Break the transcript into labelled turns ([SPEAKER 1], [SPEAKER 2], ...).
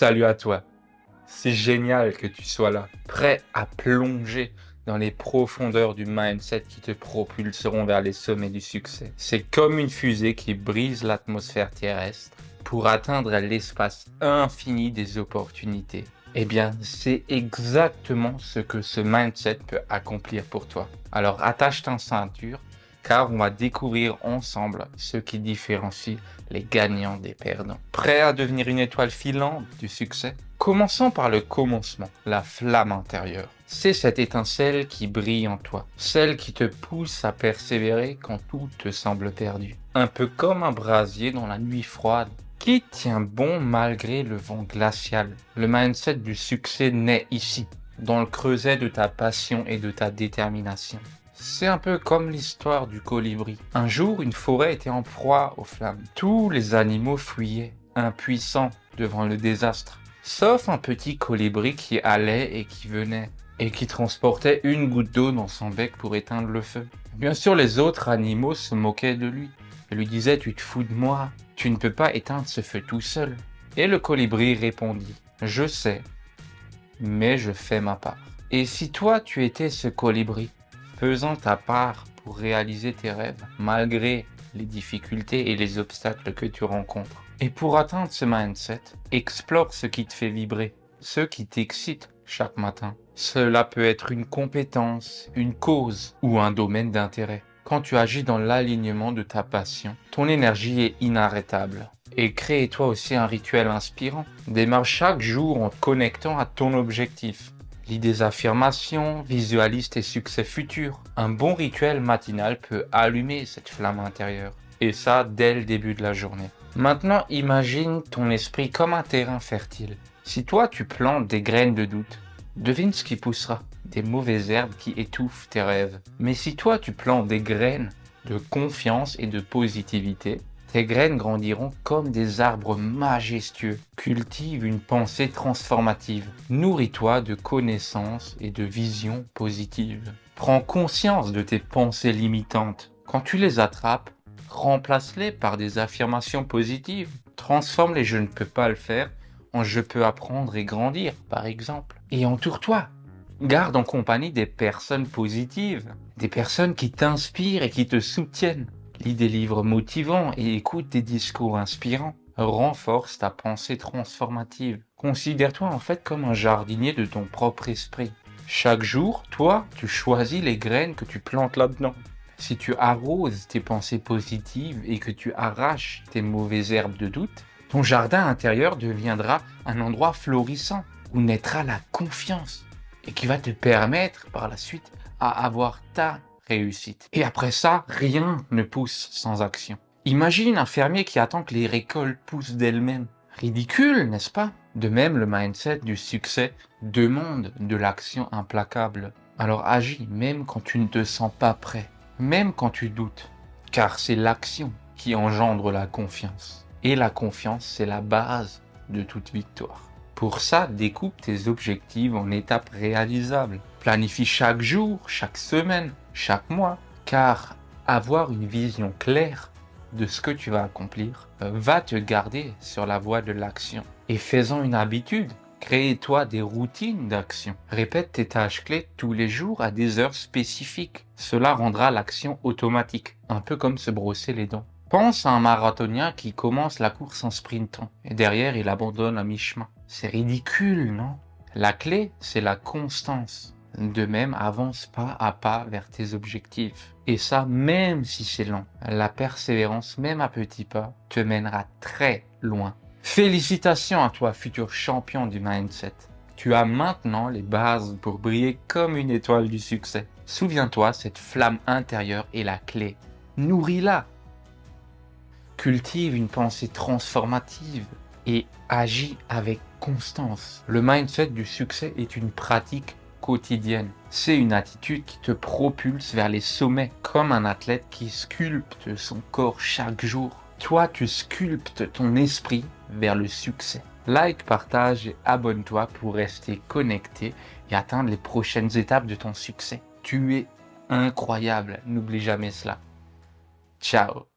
[SPEAKER 1] Salut à toi. C'est génial que tu sois là, prêt à plonger dans les profondeurs du mindset qui te propulseront vers les sommets du succès. C'est comme une fusée qui brise l'atmosphère terrestre pour atteindre l'espace infini des opportunités. Eh bien, c'est exactement ce que ce mindset peut accomplir pour toi. Alors attache ta ceinture, car on va découvrir ensemble ce qui différencie les gagnants des perdants. Prêt à devenir une étoile filante du succès? Commençons par le commencement, la flamme intérieure. C'est cette étincelle qui brille en toi, celle qui te pousse à persévérer quand tout te semble perdu. Un peu comme un brasier dans la nuit froide, qui tient bon malgré le vent glacial. Le mindset du succès naît ici, dans le creuset de ta passion et de ta détermination. C'est un peu comme l'histoire du colibri. Un jour, une forêt était en proie aux flammes. Tous les animaux fuyaient, impuissants devant le désastre. Sauf un petit colibri qui allait et qui venait, et qui transportait une goutte d'eau dans son bec pour éteindre le feu. Bien sûr, les autres animaux se moquaient de lui, et lui disaient « Tu te fous de moi, tu ne peux pas éteindre ce feu tout seul. » Et le colibri répondit « Je sais, mais je fais ma part. » Et si toi tu étais ce colibri, faisant ta part pour réaliser tes rêves, malgré les difficultés et les obstacles que tu rencontres. Et pour atteindre ce mindset, explore ce qui te fait vibrer, ce qui t'excite chaque matin. Cela peut être une compétence, une cause ou un domaine d'intérêt. Quand tu agis dans l'alignement de ta passion, ton énergie est inarrêtable. Et crée toi aussi un rituel inspirant. Démarre chaque jour en te connectant à ton objectif. Lis des affirmations, visualise tes succès futurs. Un bon rituel matinal peut allumer cette flamme intérieure. Et ça, dès le début de la journée. Maintenant, imagine ton esprit comme un terrain fertile. Si toi, tu plantes des graines de doute, devine ce qui poussera. Des mauvaises herbes qui étouffent tes rêves. Mais si toi, tu plantes des graines de confiance et de positivité, tes graines grandiront comme des arbres majestueux. Cultive une pensée transformative. Nourris-toi de connaissances et de visions positives. Prends conscience de tes pensées limitantes. Quand tu les attrapes, remplace-les par des affirmations positives. Transforme les « je ne peux pas le faire » en « je peux apprendre et grandir » par exemple. Et entoure-toi. Garde en compagnie des personnes positives, des personnes qui t'inspirent et qui te soutiennent. Lis des livres motivants et écoute des discours inspirants. Renforce ta pensée transformative. Considère-toi en fait comme un jardinier de ton propre esprit. Chaque jour, toi, tu choisis les graines que tu plantes là-dedans. Si tu arroses tes pensées positives et que tu arraches tes mauvaises herbes de doute, ton jardin intérieur deviendra un endroit florissant où naîtra la confiance et qui va te permettre par la suite à avoir ta réussite. Et après ça, rien ne pousse sans action. Imagine un fermier qui attend que les récoltes poussent d'elles-mêmes. Ridicule, n'est-ce pas? De même, le mindset du succès demande de l'action implacable. Alors agis même quand tu ne te sens pas prêt, même quand tu doutes, car c'est l'action qui engendre la confiance. Et la confiance, c'est la base de toute victoire. Pour ça, découpe tes objectifs en étapes réalisables. Planifie chaque jour, chaque semaine, chaque mois, car avoir une vision claire de ce que tu vas accomplir va te garder sur la voie de l'action. Et faisant une habitude, crée-toi des routines d'action. Répète tes tâches clés tous les jours à des heures spécifiques. Cela rendra l'action automatique, un peu comme se brosser les dents. Pense à un marathonien qui commence la course en sprintant et derrière il abandonne à mi-chemin. C'est ridicule, non? La clé, c'est la constance. De même, avance pas à pas vers tes objectifs. Et ça, même si c'est lent, la persévérance, même à petits pas, te mènera très loin. Félicitations à toi, futur champion du mindset. Tu as maintenant les bases pour briller comme une étoile du succès. Souviens-toi, cette flamme intérieure est la clé. Nourris-la. Cultive une pensée transformative et agis avec constance. Le mindset du succès est une pratique quotidienne. C'est une attitude qui te propulse vers les sommets, comme un athlète qui sculpte son corps chaque jour. Toi, tu sculptes ton esprit vers le succès. Like, partage et abonne-toi pour rester connecté et atteindre les prochaines étapes de ton succès. Tu es incroyable, n'oublie jamais cela. Ciao.